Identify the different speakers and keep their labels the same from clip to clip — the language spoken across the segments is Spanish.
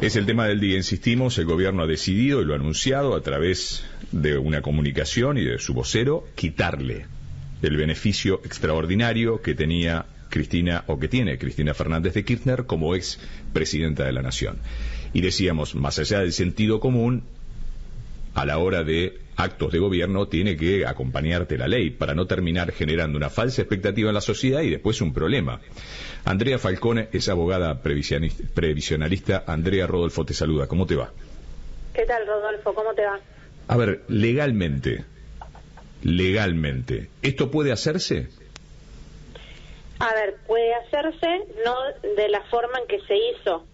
Speaker 1: Es el tema del día, insistimos, el gobierno ha decidido y lo ha anunciado a través de una comunicación y de su vocero, quitarle el beneficio extraordinario que tenía Cristina, o que tiene Cristina Fernández de Kirchner como ex presidenta de la Nación. Y decíamos, más allá del sentido común, a la hora de actos de gobierno tiene que acompañarte la ley para no terminar generando una falsa expectativa en la sociedad y después un problema. Andrea Falcone es abogada previsionalista. Andrea, Rodolfo te saluda. ¿Cómo te va?
Speaker 2: ¿Qué tal, Rodolfo? ¿Cómo te va?
Speaker 1: A ver, legalmente, ¿esto puede hacerse?
Speaker 2: A ver, puede hacerse, no de la forma en que se hizo.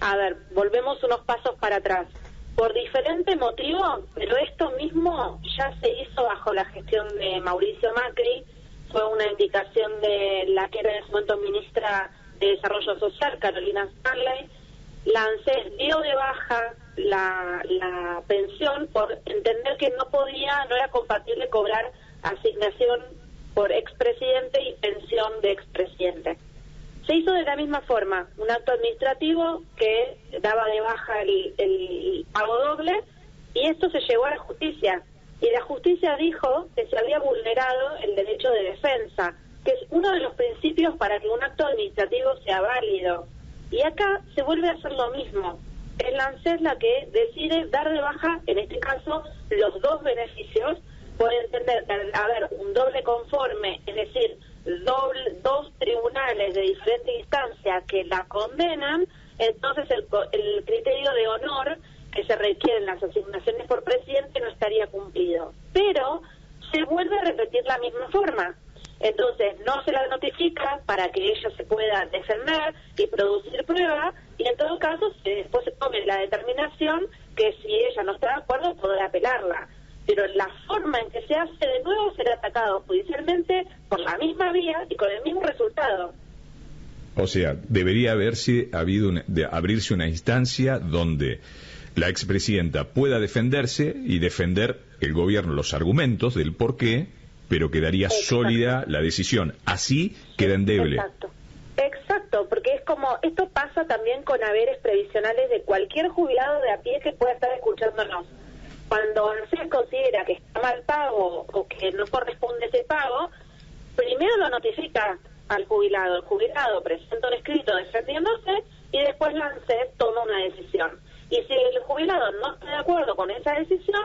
Speaker 2: A ver, volvemos unos pasos para atrás. Por diferente motivo, pero esto mismo ya se hizo bajo la gestión de Mauricio Macri. Fue una indicación de la que era en ese momento ministra de Desarrollo Social, Carolina Stanley. La ANSES dio de baja la pensión por entender que no era compatible cobrar asignación por expresidente y pensión de expresidente. Se hizo de la misma forma, un acto administrativo que daba de baja el pago doble, y esto se llevó a la justicia. Y la justicia dijo que se había vulnerado el derecho de defensa, que es uno de los principios para que un acto administrativo sea válido. Y acá se vuelve a hacer lo mismo. Es la ANSES la que decide dar de baja, en este caso, los dos beneficios, por entender que al haber un doble conforme, es decir, dos tribunales de diferente instancia que la condenan, entonces el criterio de honor que se requiere en las asignaciones por presidente no estaría cumplido. Pero se vuelve a repetir la misma forma. Entonces no se la notifica para que ella se pueda defender y producir prueba, y en todo caso después se tome la determinación que si ella no está de acuerdo podrá apelarla. Pero la forma en que se hace, de nuevo será atacado judicialmente por la misma vía y con el mismo resultado.
Speaker 1: O sea, debería abrirse una instancia donde la expresidenta pueda defenderse y defender el gobierno los argumentos del por qué, pero quedaría sólida la decisión. Así queda endeble.
Speaker 2: Exacto, porque es como, esto pasa también con haberes previsionales de cualquier jubilado de a pie que pueda estar escuchándonos. Cuando se considera que está mal pago o que no corresponde ese pago, primero lo notifica al jubilado. El jubilado presenta un escrito defendiéndose y después la ANSES toma una decisión. Y si el jubilado no está de acuerdo con esa decisión,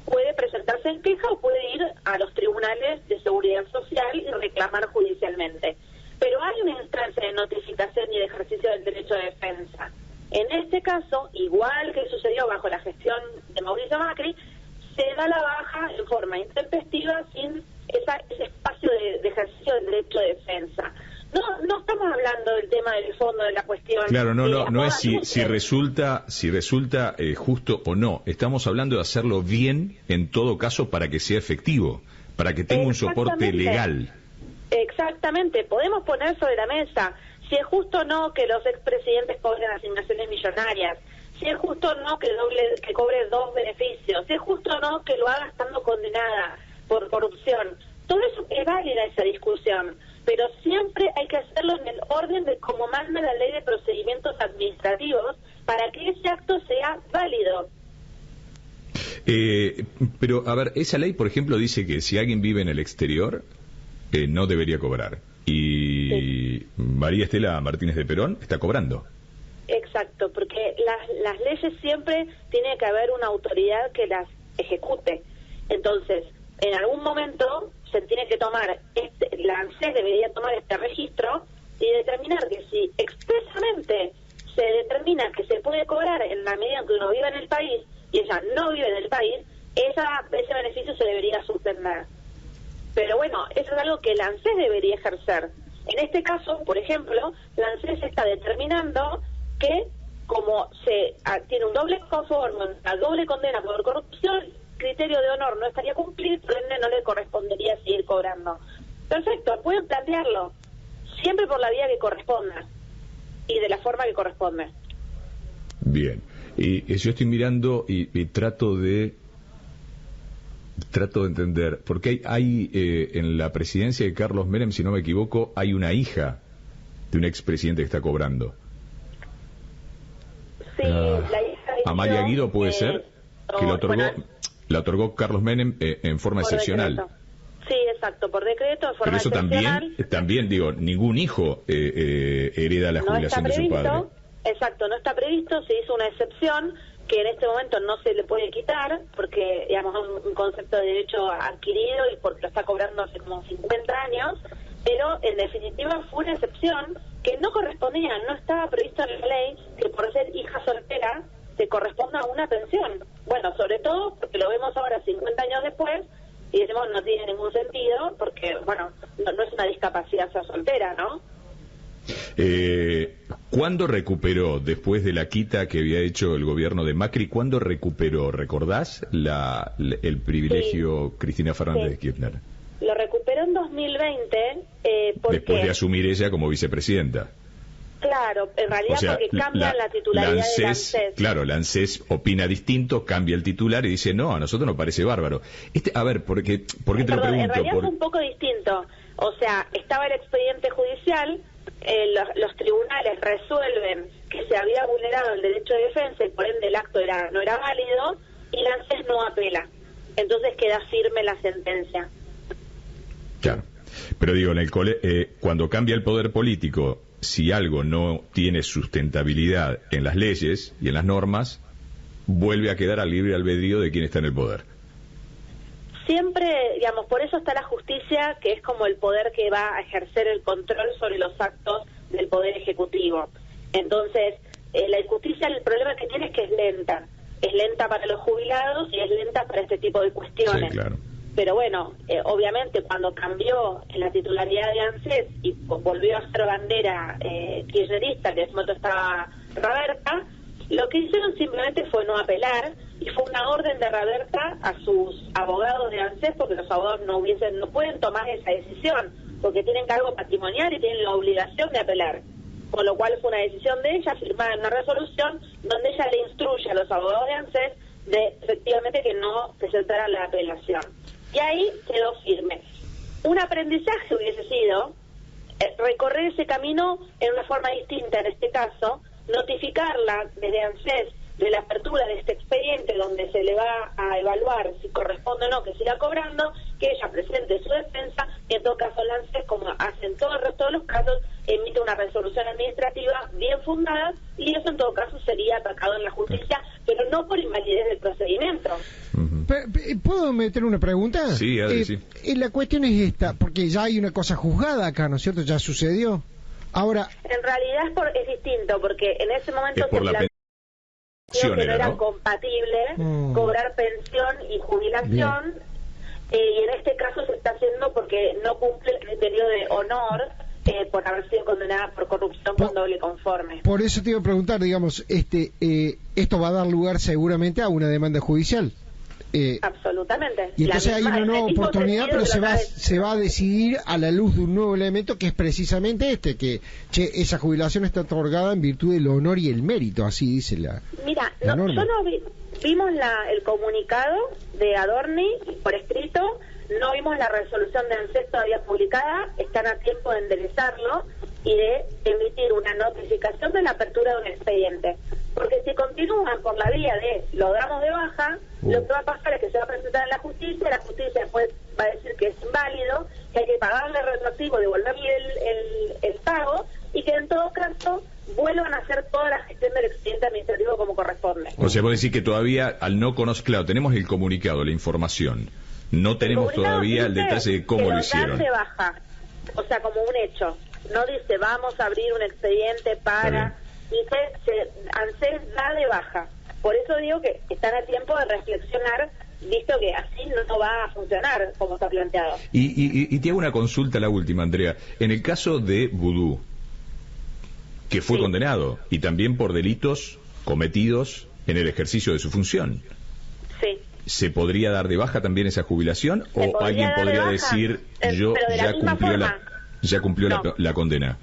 Speaker 2: puede presentarse en queja o puede ir a los tribunales de seguridad social y reclamar judicialmente. Pero hay una instancia de notificación y de ejercicio del derecho de defensa. En este caso, igual que sucedió bajo la gestión de Mauricio Macri, se da la baja en forma intempestiva sin ese espacio de ejercicio del derecho de defensa. No estamos hablando del tema del fondo de la cuestión.
Speaker 1: Claro, no es si resulta justo o no. Estamos hablando de hacerlo bien en todo caso para que sea efectivo, para que tenga un soporte legal.
Speaker 2: Exactamente, podemos poner sobre la mesa si es justo o no que los expresidentes cobren asignaciones millonarias, si es justo o no que cobre dos beneficios, si es justo o no que lo haga estando condenada por corrupción. Todo eso es válida, esa discusión, pero siempre hay que hacerlo en el orden de como manda la ley de procedimientos administrativos para que ese acto sea válido.
Speaker 1: Pero, a ver, esa ley, por ejemplo, dice que si alguien vive en el exterior, no debería cobrar. Y sí. María Estela Martínez de Perón está cobrando.
Speaker 2: Exacto, porque las leyes siempre tiene que haber una autoridad que las ejecute. Entonces, en algún momento se tiene que tomar, la ANSES debería tomar este registro y determinar que si expresamente se determina que se puede cobrar en la medida en que uno vive en el país y ella no vive en el país, ese beneficio se debería suspender. Pero bueno, eso es algo que la ANSES debería ejercer. En este caso, por ejemplo, la ANSES está determinando que como tiene un doble conforme, una doble condena por corrupción, criterio de honor no estaría cumplido, por ende no le correspondería seguir cobrando. Perfecto, pueden plantearlo, siempre por la vía que corresponda y de la forma que corresponde.
Speaker 1: Bien, y yo estoy mirando y trato de entender, porque hay en la presidencia de Carlos Menem, si no me equivoco, hay una hija de un expresidente que está cobrando.
Speaker 2: Sí, la hija de
Speaker 1: Amalia Guido puede ser que la otorgó Carlos Menem en forma excepcional.
Speaker 2: Decreto. Sí, exacto, por decreto, en forma
Speaker 1: Pero eso
Speaker 2: excepcional.
Speaker 1: también digo, ningún hijo hereda la jubilación de su padre.
Speaker 2: Exacto, no está previsto, se hizo una excepción que en este momento no se le puede quitar porque, digamos, es un concepto de derecho adquirido y porque lo está cobrando hace como 50 años, pero en definitiva fue una excepción que no correspondía, no estaba previsto en la ley que por ser hija soltera te corresponda una pensión. Bueno, sobre todo porque lo vemos ahora 50 años después y decimos no tiene ningún sentido porque, bueno, no es una discapacidad ser soltera, ¿no?
Speaker 1: ¿Cuándo recuperó, después de la quita que había hecho el gobierno de Macri, cuándo recuperó, recordás, el privilegio Cristina Fernández de Kirchner?
Speaker 2: Lo recuperó en 2020.
Speaker 1: Después de asumir ella como vicepresidenta.
Speaker 2: Claro, en realidad porque cambia la titularidad de la ANSES.
Speaker 1: Claro, la ANSES opina distinto, cambia el titular y dice, no, a nosotros nos parece bárbaro. A ver, ¿por qué te lo pregunto?
Speaker 2: En realidad fue un poco distinto. O sea, estaba el expediente judicial, los tribunales resuelven que se había vulnerado el derecho de defensa y por ende el acto no era válido y la ANSES no apela. Entonces queda firme la sentencia.
Speaker 1: Claro, pero digo, cuando cambia el poder político, si algo no tiene sustentabilidad en las leyes y en las normas, vuelve a quedar al libre albedrío de quien está en el poder.
Speaker 2: Siempre, digamos, por eso está la justicia, que es como el poder que va a ejercer el control sobre los actos del poder ejecutivo. Entonces, la justicia, el problema que tiene es que es lenta para los jubilados y es lenta para este tipo de cuestiones.
Speaker 1: Sí, claro.
Speaker 2: Pero bueno, obviamente cuando cambió la titularidad de ANSES y volvió a ser bandera kirchnerista, que en ese momento estaba Raberta, lo que hicieron simplemente fue no apelar y fue una orden de Raberta a sus abogados de ANSES porque los abogados no pueden tomar esa decisión porque tienen cargo patrimonial y tienen la obligación de apelar. Con lo cual fue una decisión de ella firmada en una resolución donde ella le instruye a los abogados de ANSES de efectivamente que no presentara la apelación. Y ahí quedó firme. Un aprendizaje hubiese sido recorrer ese camino en una forma distinta, en este caso, notificarla desde ANSES de la apertura de este expediente donde se le va a evaluar si corresponde o no que siga cobrando, que ella presente su defensa y en todo caso la ANSES, como hacen todo el resto de los casos, emite una resolución administrativa bien fundada y eso en todo caso sería atacado en la justicia, pero no por invalidez del procedimiento.
Speaker 3: ¿Puedo meter una pregunta?
Speaker 1: Sí, sí.
Speaker 3: La cuestión es esta, porque ya hay una cosa juzgada acá, ¿no es cierto? Ya sucedió. Ahora,
Speaker 2: en realidad es distinto, porque en ese momento se planteó que no era compatible cobrar pensión y jubilación, y en este caso se está haciendo porque no cumple el criterio de honor por haber sido condenada por corrupción con doble conforme.
Speaker 3: Por eso te iba a preguntar, digamos, esto va a dar lugar seguramente a una demanda judicial.
Speaker 2: Absolutamente.
Speaker 3: Y entonces hay una nueva oportunidad, pero se va a decidir a la luz de un nuevo elemento que es precisamente que esa jubilación está otorgada en virtud del honor y el mérito, así dice la norma.
Speaker 2: Yo no vimos el comunicado de Adorni por escrito, no vimos la resolución de ANSES todavía publicada, están a tiempo de enderezarlo y de emitir una notificación de la apertura de un expediente. Porque si continúan por la vía de lo damos de baja, lo que va a pasar es que se va a presentar en la justicia después va a decir que es inválido, que hay que pagarle retroactivo, devolverle el pago, y que en todo caso vuelvan a hacer toda la gestión del expediente administrativo como corresponde.
Speaker 1: O sea, vos decís que todavía al no conocer, claro, tenemos el comunicado, la información, no tenemos todavía el detalle de cómo lo hicieron.
Speaker 2: De baja, o sea, como un hecho. No dice vamos a abrir un expediente para, dice ANSES da de baja. Por eso digo que están a tiempo de reflexionar, visto que así no va a funcionar como está planteado.
Speaker 1: Y te hago una consulta, la última, Andrea. En el caso de Vudú, que fue condenado, y también por delitos cometidos en el ejercicio de su función.
Speaker 2: Sí.
Speaker 1: ¿Se podría dar de baja también esa jubilación? ¿O alguien podría decir, yo ya cumplió la condena?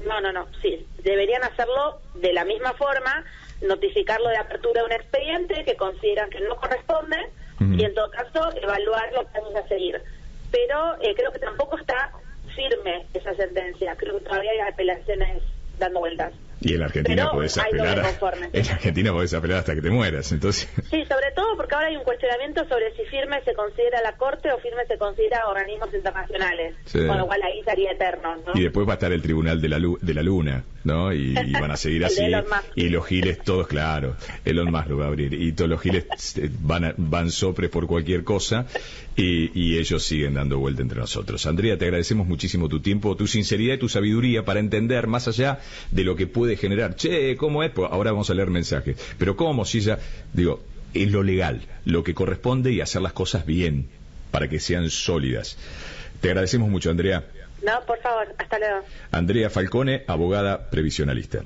Speaker 2: No, sí. Deberían hacerlo de la misma forma, notificarlo de apertura de un expediente que consideran que no corresponde y en todo caso evaluar los años a seguir. Pero creo que tampoco está firme esa sentencia. Creo que todavía hay apelaciones dando vueltas.
Speaker 1: Y en la Argentina podés apelar hasta que te mueras, entonces.
Speaker 2: Sí, sobre todo porque ahora hay un cuestionamiento sobre si firme se considera la Corte o firme se considera organismos internacionales, con lo cual ahí estaría eterno, ¿no?
Speaker 1: Y después va a estar el Tribunal de la Luna, ¿no? Y van a seguir así, y los giles todos, claro, Elon Musk lo va a abrir, y todos los giles van sopre por cualquier cosa, y ellos siguen dando vuelta entre nosotros. Andrea, te agradecemos muchísimo tu tiempo, tu sinceridad y tu sabiduría para entender más allá de lo que puede generar. Che, ¿cómo es? Pues ahora vamos a leer mensajes. Pero ¿cómo? Si ya, digo, es lo legal, lo que corresponde y hacer las cosas bien, para que sean sólidas. Te agradecemos mucho, Andrea.
Speaker 2: No, por favor, hasta luego.
Speaker 1: Andrea Falcone, abogada previsionalista.